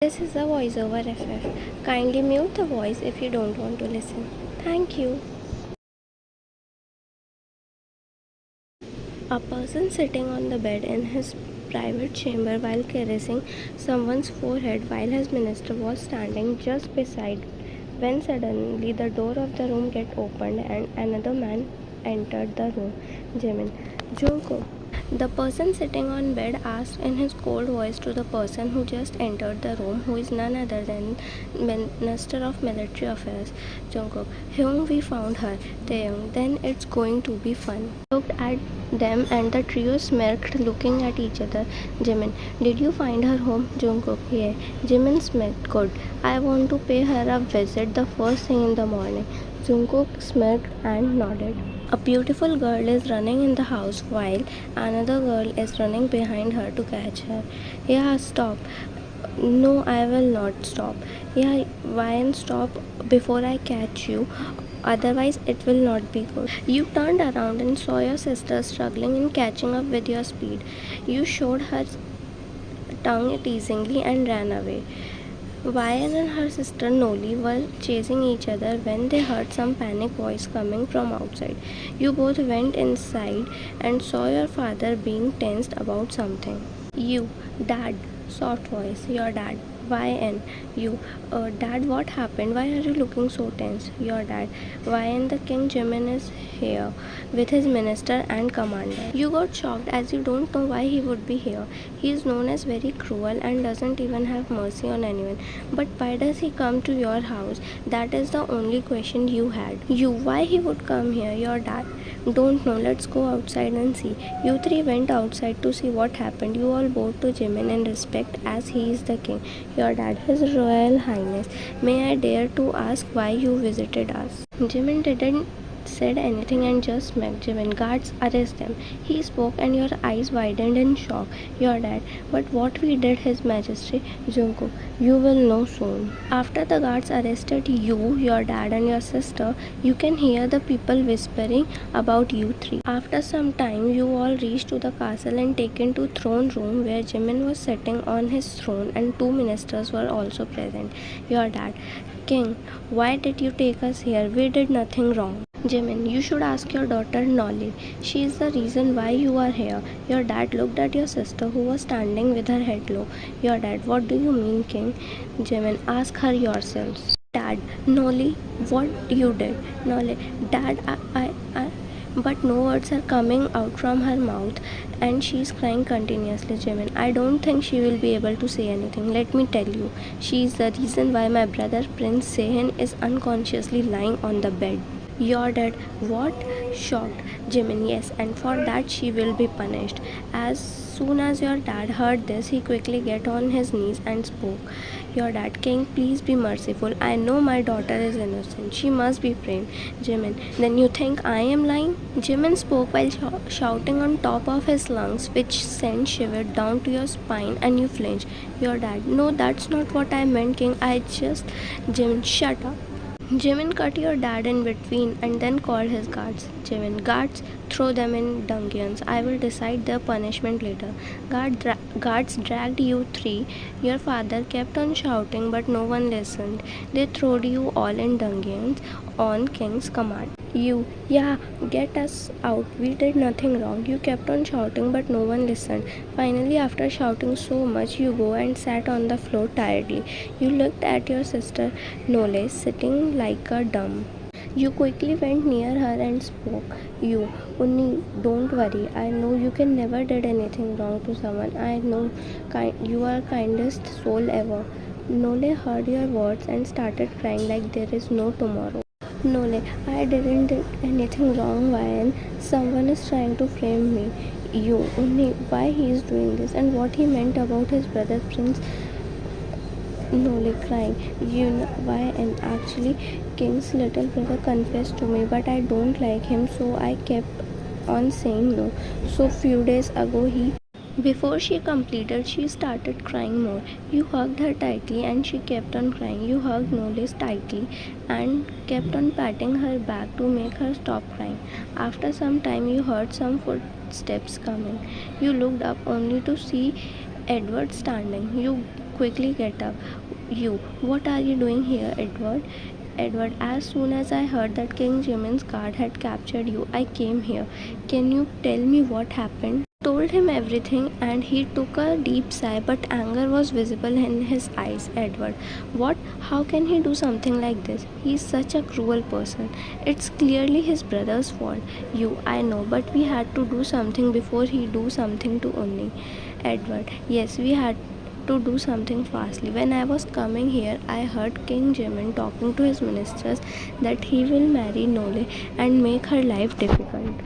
This is a voiceover FF. Kindly mute the voice if you don't want to listen. Thank you. A person sitting on the bed in his private chamber while caressing someone's forehead while his minister was standing just beside, when suddenly the door of the room get opened and another man entered the room. Jimin. Jungkook. The person sitting on bed asked in his cold voice to the person who just entered the room, who is none other than Minister of Military Affairs, Jungkook. Hyung, we found her. Taeyong, then it's going to be fun. Looked at them and the trio smirked, looking at each other. Jimin, did you find her home? Jungkook, yeah. Jimin smirked, good. I want to pay her a visit the first thing in the morning. Jungkook smirked and nodded. A beautiful girl is running in the house while another girl is running behind her to catch her. Yeah, stop. No, I will not stop. Yeah, why stop before I catch you? Otherwise, it will not be good. You turned around and saw your sister struggling in catching up with your speed. You showed her tongue teasingly and ran away. Ryan and her sister Noli were chasing each other when they heard some panic voice coming from outside. You both went inside and saw your father being tensed about something. You, Dad, soft voice, your dad. YN, you, Dad, what happened? Why are you looking so tense? Your dad. YN, the King Jimin is here with his minister and commander. You got shocked as you don't know why he would be here. He is known as very cruel and doesn't even have mercy on anyone. But why does he come to your house? That is the only question you had. You, why he would come here? Your dad. Don't know, let's go outside and see. You three went outside to see what happened. You all bowed to Jimin in respect as he is the king. Your dad, His Royal Highness, may I dare to ask why you visited us? Jimin didn't said anything and just smacked Jimin. Guards, arrest them. He spoke and your eyes widened in shock. Your dad, but what we did, His Majesty? Jungkook, you will know soon. After the guards arrested you, your dad and your sister, you can hear the people whispering about you three. After some time, you all reached to the castle and taken to throne room where Jimin was sitting on his throne and two ministers were also present. Your dad, King, why did you take us here? We did nothing wrong. Jimin, you should ask your daughter Nolly. She is the reason why you are here. Your dad looked at your sister who was standing with her head low. Your dad, what do you mean, King? Jimin, ask her yourselves. Dad, Nolly, what you did? Nolly, Dad, I. But no words are coming out from her mouth and she is crying continuously. Jimin, I don't think she will be able to say anything. Let me tell you, she is the reason why my brother Prince Sehen is unconsciously lying on the bed. Your dad, what? Shocked. Jimin, yes, and for that she will be punished. As soon as your dad heard this, he quickly got on his knees and spoke. Your dad, King, please be merciful. I know my daughter is innocent. She must be framed. Jimin, then you think I am lying? Jimin spoke while shouting on top of his lungs, which sent shiver down to your spine and you flinched. Your dad, no, that's not what I meant, King. Jimin, shut up. Jimin cut your dad in between and then called his guards. Jimin, guards, throw them in dungeons. I will decide their punishment later. Guards dragged you three. Your father kept on shouting but no one listened. They threw you all in dungeons on King's command. You, yeah, get us out. We did nothing wrong. You kept on shouting but no one listened. Finally, after shouting so much, you go and sat on the floor tiredly. You looked at your sister Nole sitting like a dumb. You quickly went near her and spoke. You, Unni, don't worry. I know you can never did anything wrong to someone. I know you are kindest soul ever. Nole heard your words and started crying like there is no tomorrow. Nole, I didn't do anything wrong, Ryan. Someone is trying to frame me. You, Unni, why he is doing this and what he meant about his brother Prince. Nole crying. You know why? And actually, King's little brother confessed to me, but I don't like him, so I kept on saying no. So few days ago before she completed, she started crying more. You hugged her tightly and she kept on crying. You hugged Knowles tightly and kept on patting her back to make her stop crying. After some time, you heard some footsteps coming. You looked up only to see Edward standing. You quickly get up. You, what are you doing here, Edward? Edward, as soon as I heard that King Jimin's guard had captured you, I came here. Can you tell me what happened? Told him everything and he took a deep sigh, but anger was visible in his eyes. Edward, what? How can he do something like this? He's such a cruel person. It's clearly his brother's fault. You, I know, but we had to do something before he do something to Unni. Edward, yes, we had to do something fastly. When I was coming here, I heard King Jimin talking to his ministers that he will marry Nole and make her life difficult.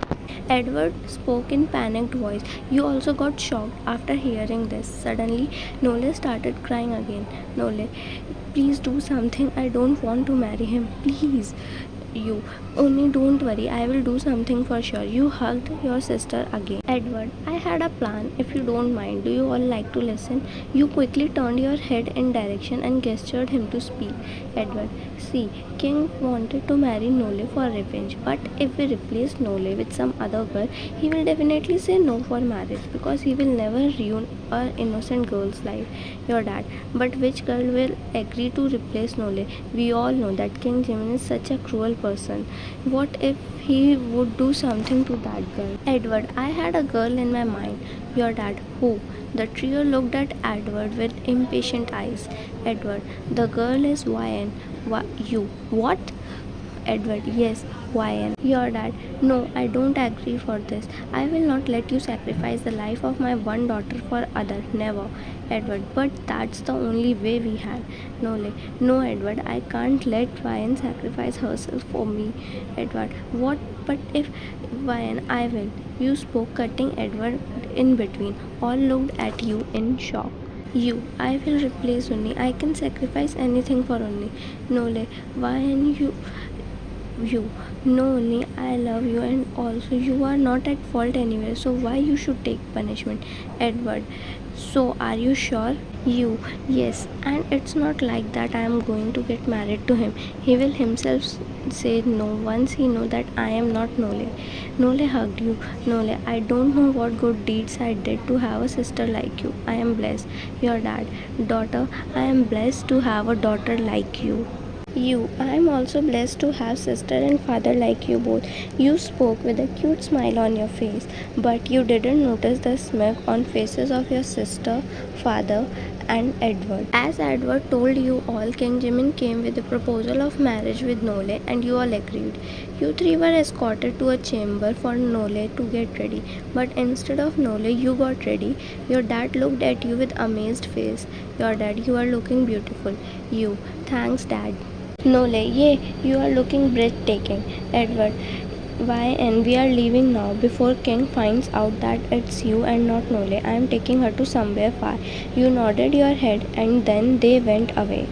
Edward spoke in panicked voice. You also got shocked after hearing this. Suddenly, Nole started crying again. Nole, please do something. I don't want to marry him. Please. You, only don't worry, I will do something for sure. You hugged your sister again. Edward, I had a plan. If you don't mind, do you all like to listen? You quickly turned your head in direction and gestured him to speak. Edward, see, King wanted to marry Nole for revenge, but if we replace Nole with some other girl, he will definitely say no for marriage because he will never ruin an innocent girl's life. Your dad, but which girl will agree to replace Nole? We all know that King Jimin is such a cruel person. What if he would do something to that girl? Edward, I had a girl in my mind. Your dad, who? The trio looked at Edward with impatient eyes. Edward, the girl is YN. You. What? Edward, yes, YN. Your dad, no, I don't agree for this. I will not let you sacrifice the life of my one daughter for other. Never. Edward, but that's the only way we had. No, Edward, I can't let YN sacrifice herself for me. Edward, what? But if YN, I will. You spoke, cutting Edward in between. All looked at you in shock. You, I will replace Unni. I can sacrifice anything for Unni. Nole, YN, you. No, Unni, I love you, and also you are not at fault anyway, so why you should take punishment? Edward, so are you sure? You, yes, and it's not like that I am going to get married to him. He will himself say no once he know that I am not Nole. Nole hugged you. Nole, I don't know what good deeds I did to have a sister like you. I am blessed. Your dad, daughter, I am blessed to have a daughter like you. You, I am also blessed to have sister and father like you both. You spoke with a cute smile on your face, but you didn't notice the smirk on faces of your sister, father, and Edward. As Edward told you all, King Jimin came with a proposal of marriage with Nole and you all agreed. You three were escorted to a chamber for Nole to get ready, but instead of Nole, you got ready. Your dad looked at you with amazed face. Your dad, you are looking beautiful. You, thanks dad. Nole, yay, you are looking breathtaking. Edward, why, and we are leaving now before King finds out that it's you and not Nole. I am taking her to somewhere far. You nodded your head and then they went away.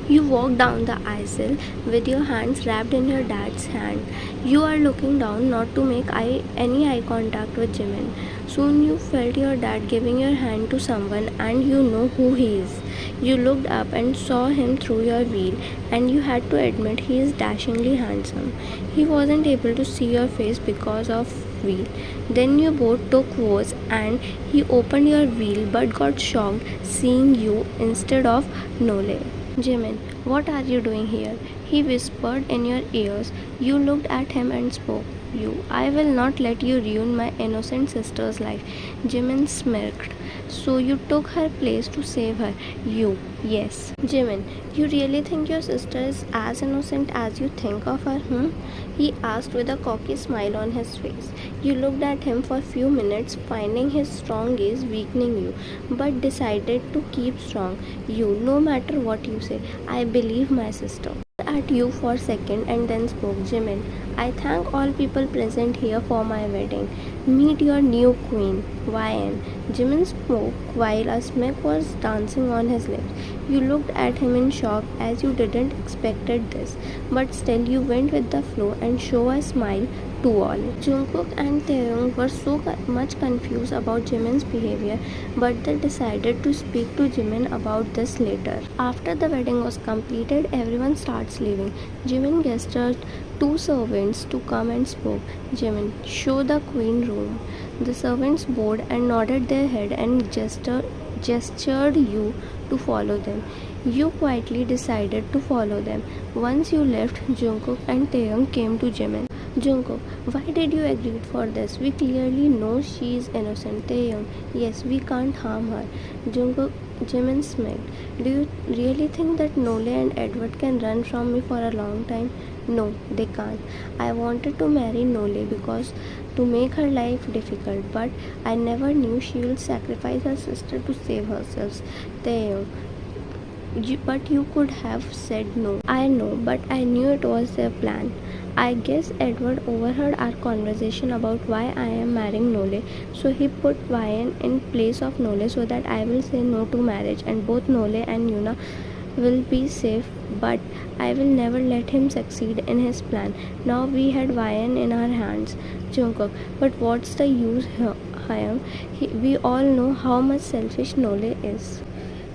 You walked down the aisle with your hands wrapped in your dad's hand. You are looking down not to make any eye contact with Jimin. Soon you felt your dad giving your hand to someone and you know who he is. You looked up and saw him through your veil, and you had to admit he is dashingly handsome. He wasn't able to see your face because of veil. Then you both took vows and he opened your veil but got shocked seeing you instead of Nole. Jimin, what are you doing here? He whispered in your ears. You looked at him and spoke. You, I will not let you ruin my innocent sister's life. Jimin smirked. So you took her place to save her. You, yes. Jimin, you really think your sister is as innocent as you think of her, He asked with a cocky smile on his face. You looked at him for a few minutes, finding his strong gaze weakening you, but decided to keep strong. You, no matter what you say, I believe my sister. At you for a second and then spoke. Jimin, I thank all people present here for my wedding. Meet your new queen, YN. Jimin spoke while a smirk was dancing on his lips. You looked at him in shock as you didn't expected this, but still you went with the flow and show a smile to all. Jungkook and Taeyong were so much confused about Jimin's behavior, but they decided to speak to Jimin about this later. After the wedding was completed, everyone starts leaving. Jimin gestured two servants to come and spoke. Jimin, show the queen room. The servants bowed and nodded their head and gestured you to follow them. You quietly decided to follow them. Once you left, Jungkook and Taeyong came to Jimin. Jungkook, why did you agree for this? We clearly know she is innocent. Taeyong, yes, we can't harm her. Jungkook, Jimin smirked. Do you really think that Nole and Edward can run from me for a long time? No, they can't. I wanted to marry Nole because to make her life difficult, but I never knew she will sacrifice her sister to save herself. Taeyong, but you could have said no. I know, but I knew it was their plan. I guess Edward overheard our conversation about why I am marrying Nole, so he put Ryan in place of Nole so that I will say no to marriage and both Nole and Yuna will be safe, but I will never let him succeed in his plan. Now we had Ryan in our hands. Jungkook, but what's the use, Hyung? We all know how much selfish Nole is.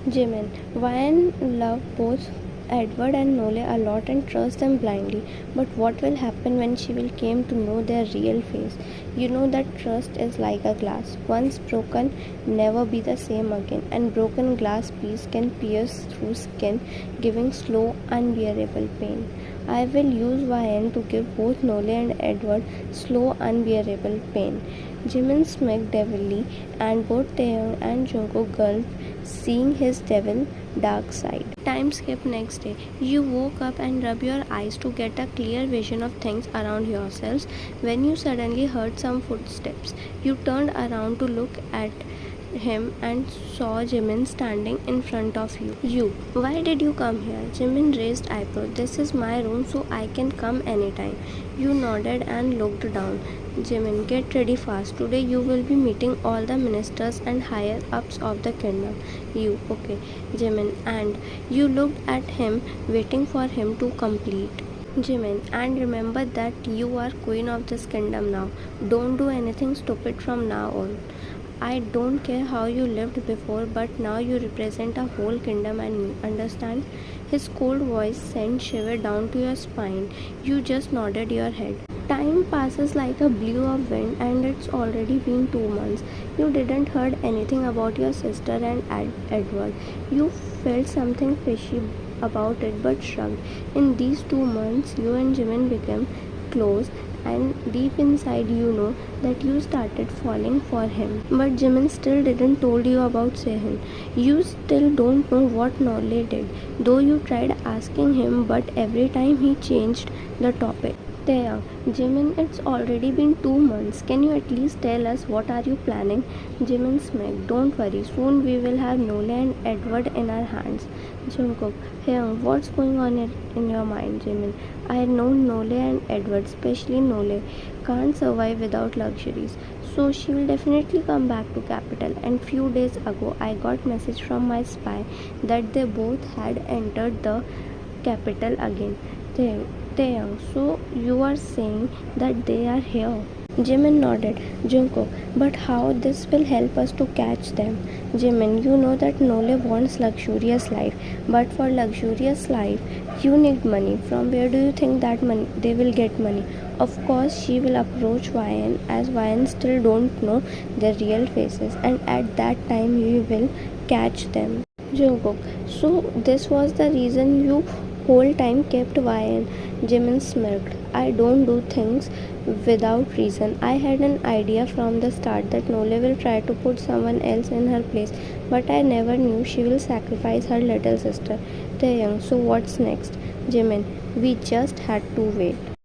Jimin, Ryan loved both Edward and Nole a lot and trusts them blindly. But what will happen when she will came to know their real face? You know that trust is like a glass. Once broken, never be the same again. And broken glass piece can pierce through skin, giving slow, unbearable pain. I will use Ryan to give both Nole and Edward slow, unbearable pain. Jimin smirked devilly, and both Taeyong and Jungkook gulped, seeing his devil dark side. Time skip next day. You woke up and rubbed your eyes to get a clear vision of things around yourselves when you suddenly heard some footsteps. You turned around to look at him and saw Jimin standing in front of you. You, why did you come here? Jimin raised eyebrow. This is my room, so I can come anytime. You nodded and looked down. Jimin, get ready fast. Today you will be meeting all the ministers and higher ups of the kingdom. You, okay. Jimin, and you looked at him, waiting for him to complete. Jimin, and remember that you are queen of this kingdom now. Don't do anything stupid from now on. I don't care how you lived before, but now you represent a whole kingdom and me. Understand? His cold voice sent shiver down to your spine. You just nodded your head. Time passes like a blue of wind, and it's already been 2 months. You didn't heard anything about your sister and Edward. You felt something fishy about it, but shrugged. In these 2 months, you and Jimin became close, and deep inside you know that you started falling for him. But Jimin still didn't told you about Sehen. You still don't know what Nole did, though you tried asking him, but every time he changed the topic. There, Jimin, it's already been 2 months. Can you at least tell us what are you planning? Jimin smirked. Don't worry, soon we will have Nole and Edward in our hands. Jungkook, hey, what's going on in your mind, Jimin? I know Nole and Edward, especially Nole, can't survive without luxuries. So she will definitely come back to capital. And few days ago, I got message from my spy that they both had entered the capital again. Taeyong, so you are saying that they are here? Jimin nodded. Jungkook, but how this will help us to catch them? Jimin, you know that Nole wants luxurious life, but for luxurious life, you need money. From where do you think that money they will get money? Of course, she will approach Ryan, as Ryan still don't know their real faces, and at that time we will catch them. Jungkook, so this was the reason you whole time kept Ryan? Jimin smirked. I don't do things without reason. I had an idea from the start that Nole will try to put someone else in her place, but I never knew she will sacrifice her little sister. Taeyong, so what's next? Jimin, we just had to wait.